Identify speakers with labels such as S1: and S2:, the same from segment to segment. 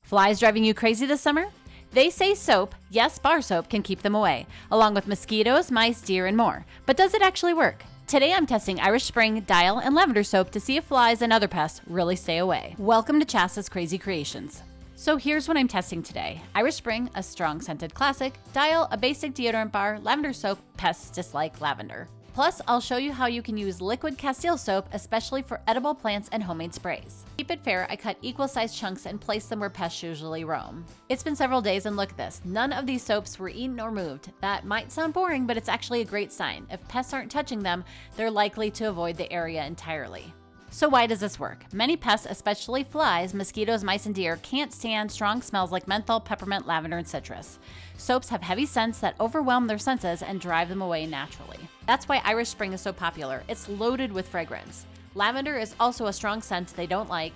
S1: Flies driving you crazy this summer? They say soap, yes, bar soap, can keep them away, along with mosquitoes, mice, deer, and more. But does it actually work? Today I'm testing Irish Spring, Dial, and lavender soap to see if flies and other pests really stay away. Welcome to Chasta's Crazy Creations. So here's what I'm testing today. Irish Spring, a strong scented classic, Dial, a basic deodorant bar, lavender soap, pests dislike lavender. Plus, I'll show you how you can use liquid Castile soap, especially for edible plants and homemade sprays. Keep it fair, I cut equal-sized chunks and place them where pests usually roam. It's been several days and look at this. None of these soaps were eaten or moved. That might sound boring, but it's actually a great sign. If pests aren't touching them, they're likely to avoid the area entirely. So why does this work? Many pests, especially flies, mosquitoes, mice, and deer, can't stand strong smells like menthol, peppermint, lavender, and citrus. Soaps have heavy scents that overwhelm their senses and drive them away naturally. That's why Irish Spring is so popular. It's loaded with fragrance. Lavender is also a strong scent they don't like,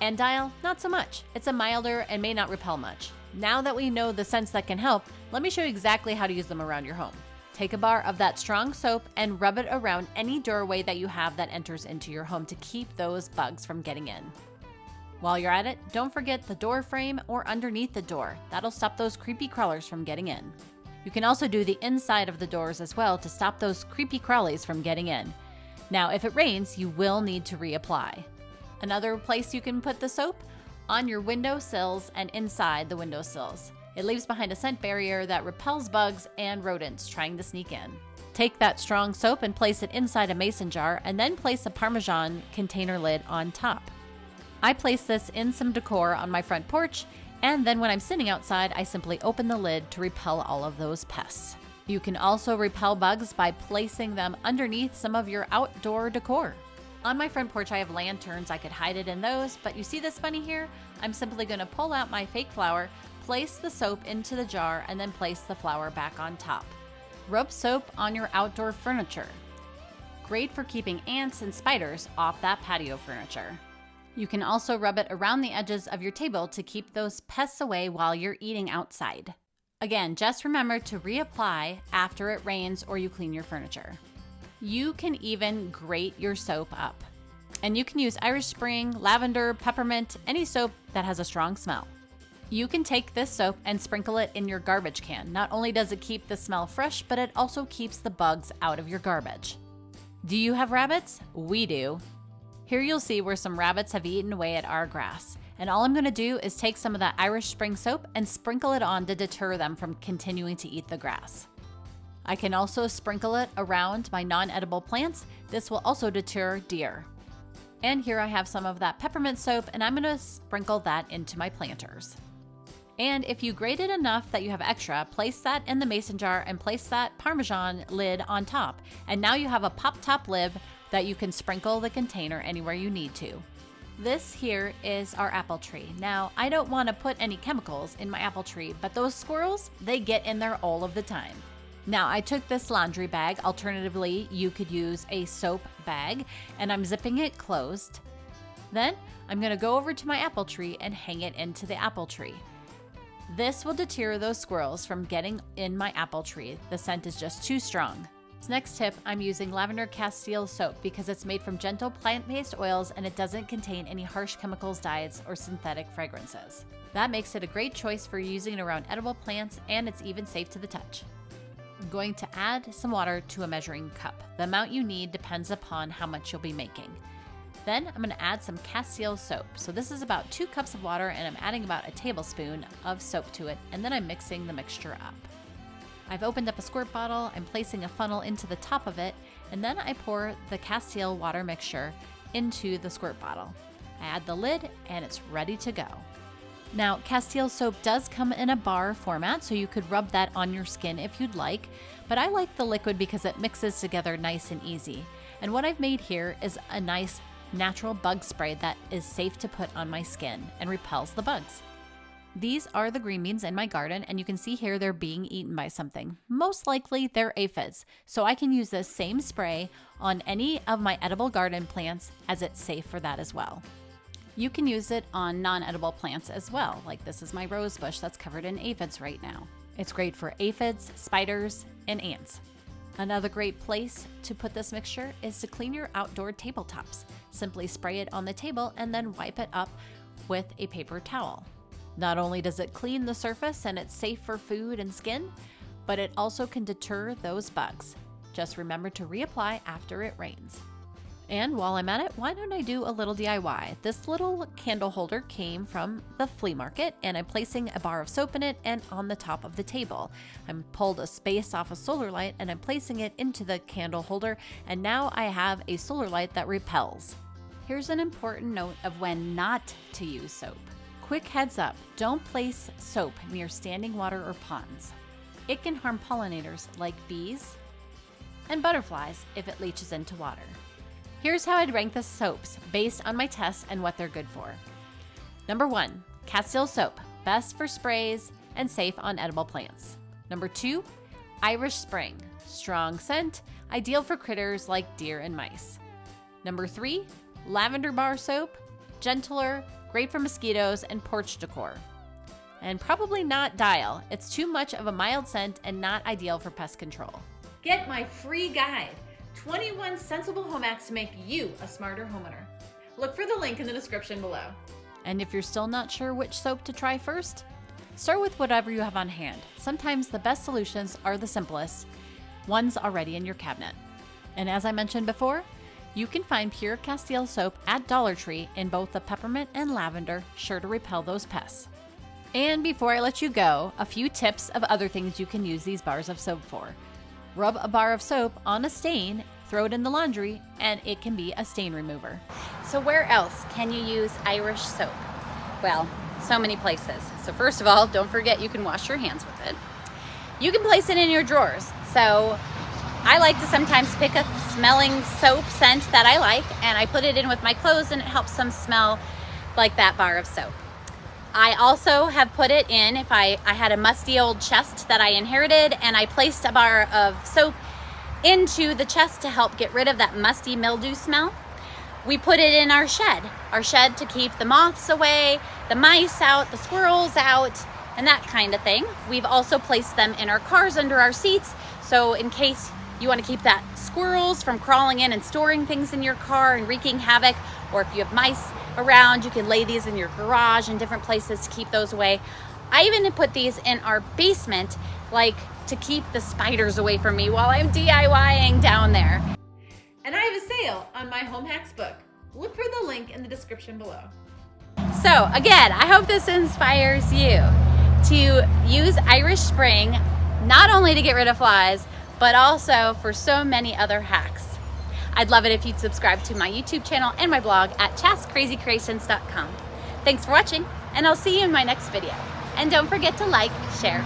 S1: and Dial, not so much. It's a milder and may not repel much. Now that we know the scents that can help, let me show you exactly how to use them around your home. Take a bar of that strong soap and rub it around any doorway that you have that enters into your home to keep those bugs from getting in. While you're at it, don't forget the door frame or underneath the door. That'll stop those creepy crawlers from getting in. You can also do the inside of the doors as well to stop those creepy crawlies from getting in. Now, if it rains, you will need to reapply. Another place you can put the soap? On your windowsills and inside the windowsills. It leaves behind a scent barrier that repels bugs and rodents trying to sneak in. Take that strong soap and place it inside a mason jar and then place a Parmesan container lid on top. I place this in some decor on my front porch, and then when I'm sitting outside, I simply open the lid to repel all of those pests. You can also repel bugs by placing them underneath some of your outdoor decor. On my front porch, I have lanterns. I could hide it in those, but you see this bunny here? I'm simply going to pull out my fake flower, place the soap into the jar, and then place the flower back on top. Rub soap on your outdoor furniture. Great for keeping ants and spiders off that patio furniture. You can also rub it around the edges of your table to keep those pests away while you're eating outside. Again, just remember to reapply after it rains or you clean your furniture. You can even grate your soap up. And you can use Irish Spring, lavender, peppermint, any soap that has a strong smell. You can take this soap and sprinkle it in your garbage can. Not only does it keep the smell fresh, but it also keeps the bugs out of your garbage. Do you have rabbits? We do. Here you'll see where some rabbits have eaten away at our grass. And all I'm going to do is take some of that Irish Spring soap and sprinkle it on to deter them from continuing to eat the grass. I can also sprinkle it around my non-edible plants. This will also deter deer. And here I have some of that peppermint soap, and I'm going to sprinkle that into my planters. And if you grated enough that you have extra, place that in the mason jar and place that Parmesan lid on top. And now you have a pop top lid that you can sprinkle the container anywhere you need to. This here is our apple tree. Now, I don't want to put any chemicals in my apple tree, but those squirrels, they get in there all of the time. Now, I took this laundry bag. Alternatively, you could use a soap bag, and I'm zipping it closed. Then, I'm going to go over to my apple tree and hang it into the apple tree. This will deter those squirrels from getting in my apple tree. The scent is just too strong. This next tip, I'm using lavender Castile soap because it's made from gentle plant-based oils and it doesn't contain any harsh chemicals, dyes, or synthetic fragrances. That makes it a great choice for using it around edible plants, and it's even safe to the touch. I'm going to add some water to a measuring cup. The amount you need depends upon how much you'll be making. Then I'm going to add some Castile soap. So this is about 2 cups of water, and I'm adding about a tablespoon of soap to it, and then I'm mixing the mixture up. I've opened up a squirt bottle, I'm placing a funnel into the top of it, and then I pour the Castile water mixture into the squirt bottle. I add the lid, and it's ready to go. Now, Castile soap does come in a bar format, so you could rub that on your skin if you'd like, but I like the liquid because it mixes together nice and easy. And what I've made here is a nice natural bug spray that is safe to put on my skin and repels the bugs. These are the green beans in my garden, and you can see here they're being eaten by something. Most likely they're aphids, so I can use this same spray on any of my edible garden plants as it's safe for that as well. You can use it on non-edible plants as well, like this is my rose bush that's covered in aphids right now. It's great for aphids, spiders, and ants. Another great place to put this mixture is to clean your outdoor tabletops. Simply spray it on the table and then wipe it up with a paper towel. Not only does it clean the surface and it's safe for food and skin, but it also can deter those bugs. Just remember to reapply after it rains. And while I'm at it, why don't I do a little DIY? This little candle holder came from the flea market, and I'm placing a bar of soap in it and on the top of the table. I'm pulled a space off a solar light and I'm placing it into the candle holder, and now I have a solar light that repels. Here's an important note of when not to use soap. Quick heads up, don't place soap near standing water or ponds. It can harm pollinators like bees and butterflies if it leaches into water. Here's how I'd rank the soaps based on my tests and what they're good for. Number 1, Castile soap, best for sprays and safe on edible plants. Number 2, Irish Spring, strong scent, ideal for critters like deer and mice. Number 3, lavender bar soap, gentler, great for mosquitoes and porch decor. And probably not Dial. It's too much of a mild scent and not ideal for pest control. Get my free guide, 21 sensible home hacks to make you a smarter homeowner. Look for the link in the description below. And if you're still not sure which soap to try first, start with whatever you have on hand. Sometimes the best solutions are the simplest, ones already in your cabinet. And as I mentioned before, you can find pure Castile soap at Dollar Tree in both the peppermint and lavender, sure to repel those pests. And before I let you go, a few tips of other things you can use these bars of soap for. Rub a bar of soap on a stain, throw it in the laundry, and it can be a stain remover.
S2: So where else can you use Irish soap? Well, so many places. So first of all, don't forget you can wash your hands with it. You can place it in your drawers. So I like to sometimes pick a smelling soap scent that I like, and I put it in with my clothes, and it helps them smell like that bar of soap. I also have put it in, if I had a musty old chest that I inherited, and I placed a bar of soap into the chest to help get rid of that musty mildew smell. We put it in our shed to keep the moths away, the mice out, the squirrels out, and that kind of thing. We've also placed them in our cars under our seats, so in case you want to keep that squirrels from crawling in and storing things in your car and wreaking havoc, or if you have mice around, you can lay these in your garage and different places to keep those away. I even put these in our basement, like to keep the spiders away from me while I'm DIYing down there.
S1: And I have a sale on my home hacks book. Look for the link in the description below.
S2: So again, I hope this inspires you to use Irish Spring, not only to get rid of flies, but also for so many other hacks. I'd love it if you'd subscribe to my YouTube channel and my blog at chascrazycreations.com. Thanks for watching, and I'll see you in my next video. And don't forget to like, share,